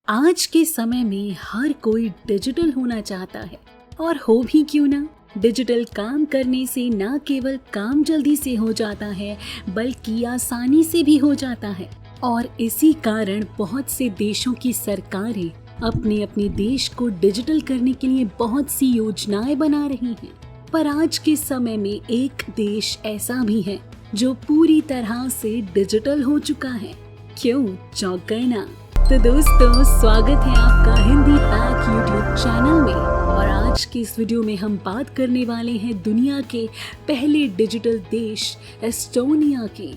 आज के समय में हर कोई डिजिटल होना चाहता है और हो भी क्यों ना। डिजिटल काम करने से ना केवल काम जल्दी से हो जाता है बल्कि आसानी से भी हो जाता है और इसी कारण बहुत से देशों की सरकारें अपने अपने देश को डिजिटल करने के लिए बहुत सी योजनाएं बना रही हैं। पर आज के समय में एक देश ऐसा भी है जो पूरी तरह से डिजिटल हो चुका है। क्यों चौंकना। तो दोस्तों, स्वागत है आपका हिंदी पैक यूट्यूब चैनल में और आज की इस वीडियो में हम बात करने वाले हैं दुनिया के पहले डिजिटल देश एस्टोनिया की।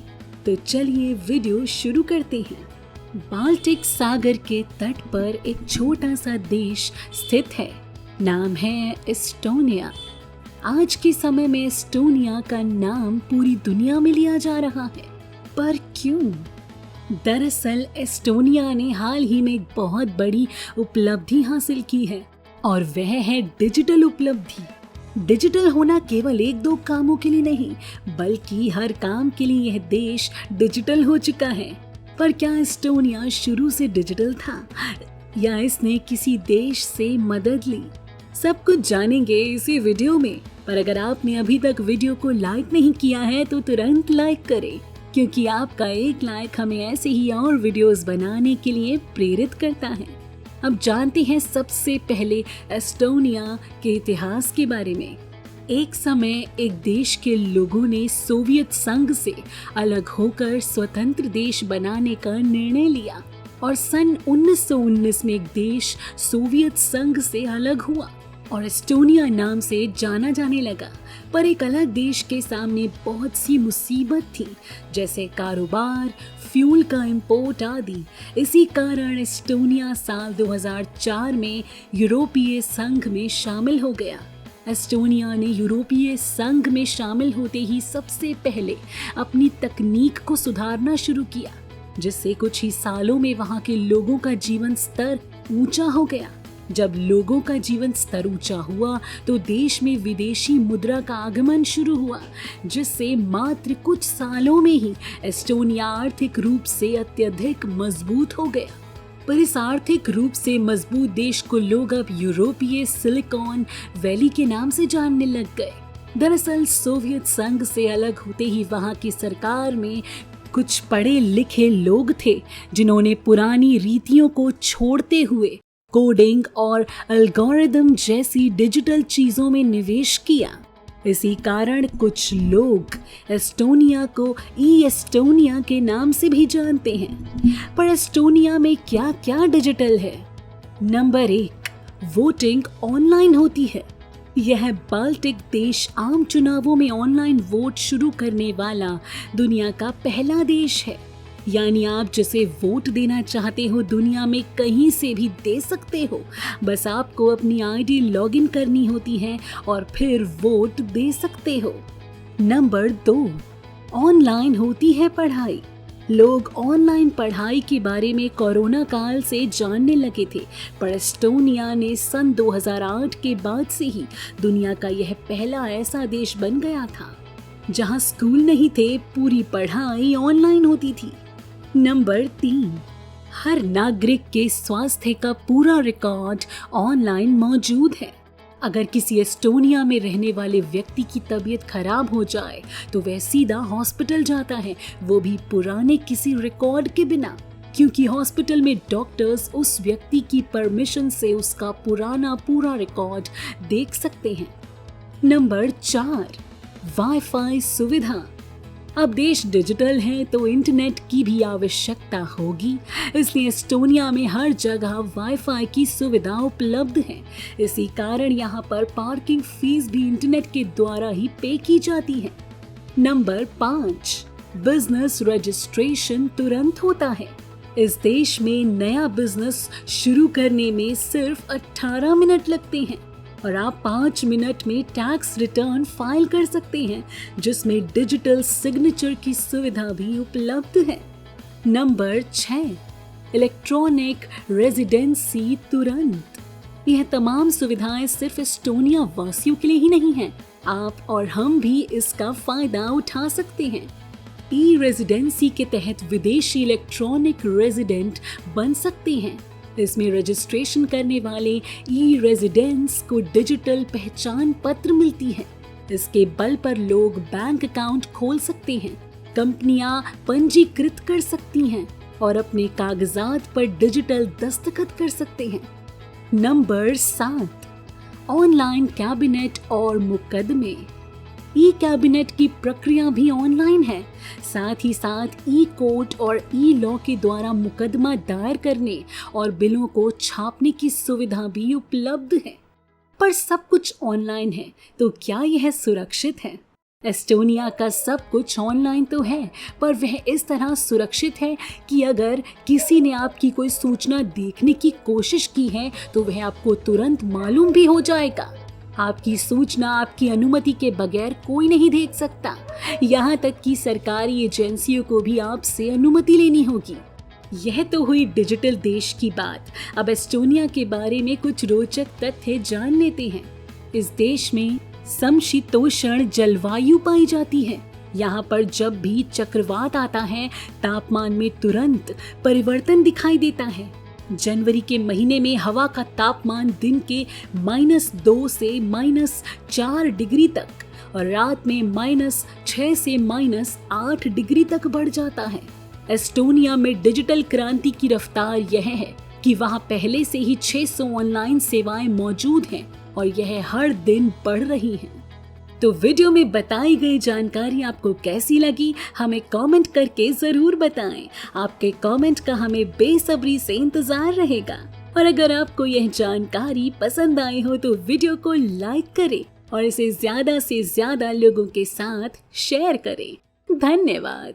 तो चलिए वीडियो शुरू करते हैं। बाल्टिक सागर के तट पर एक छोटा सा देश स्थित है, नाम है एस्टोनिया। आज के समय में एस्टोनिया का नाम पूरी दुनिया में लिया जा रहा है, पर क्यों? दरअसल एस्टोनिया ने हाल ही में एक बहुत बड़ी उपलब्धि हासिल की है और वह है डिजिटल उपलब्धि। डिजिटल होना केवल एक दो कामों के लिए नहीं बल्कि हर काम के लिए यह देश डिजिटल हो चुका है। पर क्या एस्टोनिया शुरू से डिजिटल था या इसने किसी देश से मदद ली? सब कुछ जानेंगे इसी वीडियो में। पर अगर आपने अभी तक वीडियो को लाइक नहीं किया है तो तुरंत लाइक करें, क्योंकि आपका एक लाइक हमें ऐसे ही और वीडियोस बनाने के लिए प्रेरित करता है। अब जानते हैं सबसे पहले एस्टोनिया के इतिहास के बारे में। एक समय एक देश के लोगों ने सोवियत संघ से अलग होकर स्वतंत्र देश बनाने का निर्णय लिया और सन 1919 में एक देश सोवियत संघ से अलग हुआ और एस्टोनिया नाम से जाना जाने लगा। पर एक अलग देश के सामने बहुत सी मुसीबत थी, जैसे कारोबार, फ्यूल का इंपोर्ट आदि। इसी कारण एस्टोनिया साल 2004 में यूरोपीय संघ में शामिल हो गया। एस्टोनिया ने यूरोपीय संघ में शामिल होते ही सबसे पहले अपनी तकनीक को सुधारना शुरू किया, जिससे कुछ ही सालों में वहां के लोगों का जीवन स्तर ऊंचा हो गया। जब लोगों का जीवन स्तर ऊंचा हुआ तो देश में विदेशी मुद्रा का आगमन शुरू हुआ, जिससे मात्र कुछ सालों में ही एस्टोनिया आर्थिक रूप से अत्यधिक मजबूत हो गया। पर इस आर्थिक रूप से मजबूत देश को लोग अब यूरोपीय सिलिकॉन वैली के नाम से जानने लग गए। दरअसल सोवियत संघ से अलग होते ही वहां की सरकार में कुछ पढ़े लिखे लोग थे जिन्होंने पुरानी रीतियों को छोड़ते हुए कोडिंग और एल्गोरिदम जैसी डिजिटल चीजों में निवेश किया। इसी कारण कुछ लोग एस्टोनिया को ई एस्टोनिया के नाम से भी जानते हैं। पर एस्टोनिया में क्या क्या डिजिटल है? नंबर 1, वोटिंग ऑनलाइन होती है। यह बाल्टिक देश आम चुनावों में ऑनलाइन वोट शुरू करने वाला दुनिया का पहला देश है। यानी आप जिसे वोट देना चाहते हो दुनिया में कहीं से भी दे सकते हो, बस आपको अपनी आईडी लॉगिन करनी होती है और फिर वोट दे सकते हो। नंबर 2, ऑनलाइन होती है पढ़ाई। लोग ऑनलाइन पढ़ाई के बारे में कोरोना काल से जानने लगे थे, पर एस्टोनिया ने सन 2008 के बाद से ही दुनिया का यह पहला ऐसा देश बन गया था जहां स्कूल नहीं थे, पूरी पढ़ाई ऑनलाइन होती थी। नंबर 3, हर नागरिक के स्वास्थ्य का पूरा रिकॉर्ड ऑनलाइन मौजूद है। अगर किसी एस्टोनिया में रहने वाले व्यक्ति की तबीयत खराब हो जाए तो वह सीधा हॉस्पिटल जाता है, वो भी पुराने किसी रिकॉर्ड के बिना, क्योंकि हॉस्पिटल में डॉक्टर्स उस व्यक्ति की परमिशन से उसका पुराना पूरा रिकॉर्ड देख सकते हैं। नंबर 4, वाईफाई सुविधा। अब देश डिजिटल है तो इंटरनेट की भी आवश्यकता होगी, इसलिए एस्टोनिया में हर जगह वाईफाई की सुविधा उपलब्ध है। इसी कारण यहाँ पर पार्किंग फीस भी इंटरनेट के द्वारा ही पे की जाती है। नंबर 5, बिजनेस रजिस्ट्रेशन तुरंत होता है। इस देश में नया बिजनेस शुरू करने में सिर्फ 18 मिनट लगते हैं और आप 5 मिनट में टैक्स रिटर्न फाइल कर सकते हैं, जिसमें डिजिटल सिग्नेचर की सुविधा भी उपलब्ध है। नंबर 6, इलेक्ट्रॉनिक रेजिडेंसी तुरंत। यह तमाम सुविधाएं सिर्फ एस्टोनिया वासियों के लिए ही नहीं हैं, आप और हम भी इसका फायदा उठा सकते हैं। ई रेजिडेंसी के तहत विदेशी इलेक्ट्रॉनिक रेजिडेंट बन सकते हैं। इसमें रजिस्ट्रेशन करने वाले ई रेजिडेंट्स को डिजिटल पहचान पत्र मिलती है। इसके बल पर लोग बैंक अकाउंट खोल सकते हैं, कंपनियां पंजीकृत कर सकती हैं और अपने कागजात पर डिजिटल दस्तखत कर सकते हैं। नंबर 7, ऑनलाइन कैबिनेट और मुकदमे। ई कैबिनेट की प्रक्रिया भी ऑनलाइन है। साथ ही साथ ई कोर्ट और ई लॉ के द्वारा मुकदमा दायर करने और बिलों को छापने की सुविधा भी उपलब्ध है। पर सब कुछ ऑनलाइन है, तो क्या यह सुरक्षित है? एस्टोनिया का सब कुछ ऑनलाइन तो है, पर वह इस तरह सुरक्षित है कि अगर किसी ने आपकी कोई सूचना देखने की कोशिश की है तो वह आपको तुरंत मालूम भी हो जाएगा। आपकी सूचना आपकी अनुमति के बगैर कोई नहीं देख सकता। यहाँ तक कि सरकारी एजेंसियों को भी आपसे अनुमति लेनी होगी। यह तो हुई डिजिटल देश की बात। अब एस्टोनिया के बारे में कुछ रोचक तथ्य जान लेते हैं। इस देश में समशीतोष्ण जलवायु पाई जाती है। यहाँ पर जब भी चक्रवात आता है, तापमान में तुरंत परिवर्तन दिखाई देता है। जनवरी के महीने में हवा का तापमान दिन के -2 से -4 डिग्री तक और रात में -6 से -8 डिग्री तक बढ़ जाता है। एस्टोनिया में डिजिटल क्रांति की रफ्तार यह है कि वहाँ पहले से ही 600 ऑनलाइन सेवाएं मौजूद हैं और यह हर दिन बढ़ रही हैं। तो वीडियो में बताई गई जानकारी आपको कैसी लगी, हमें कमेंट करके जरूर बताएं। आपके कमेंट का हमें बेसब्री से इंतजार रहेगा। और अगर आपको यह जानकारी पसंद आई हो तो वीडियो को लाइक करें और इसे ज्यादा से ज्यादा लोगों के साथ शेयर करें। धन्यवाद।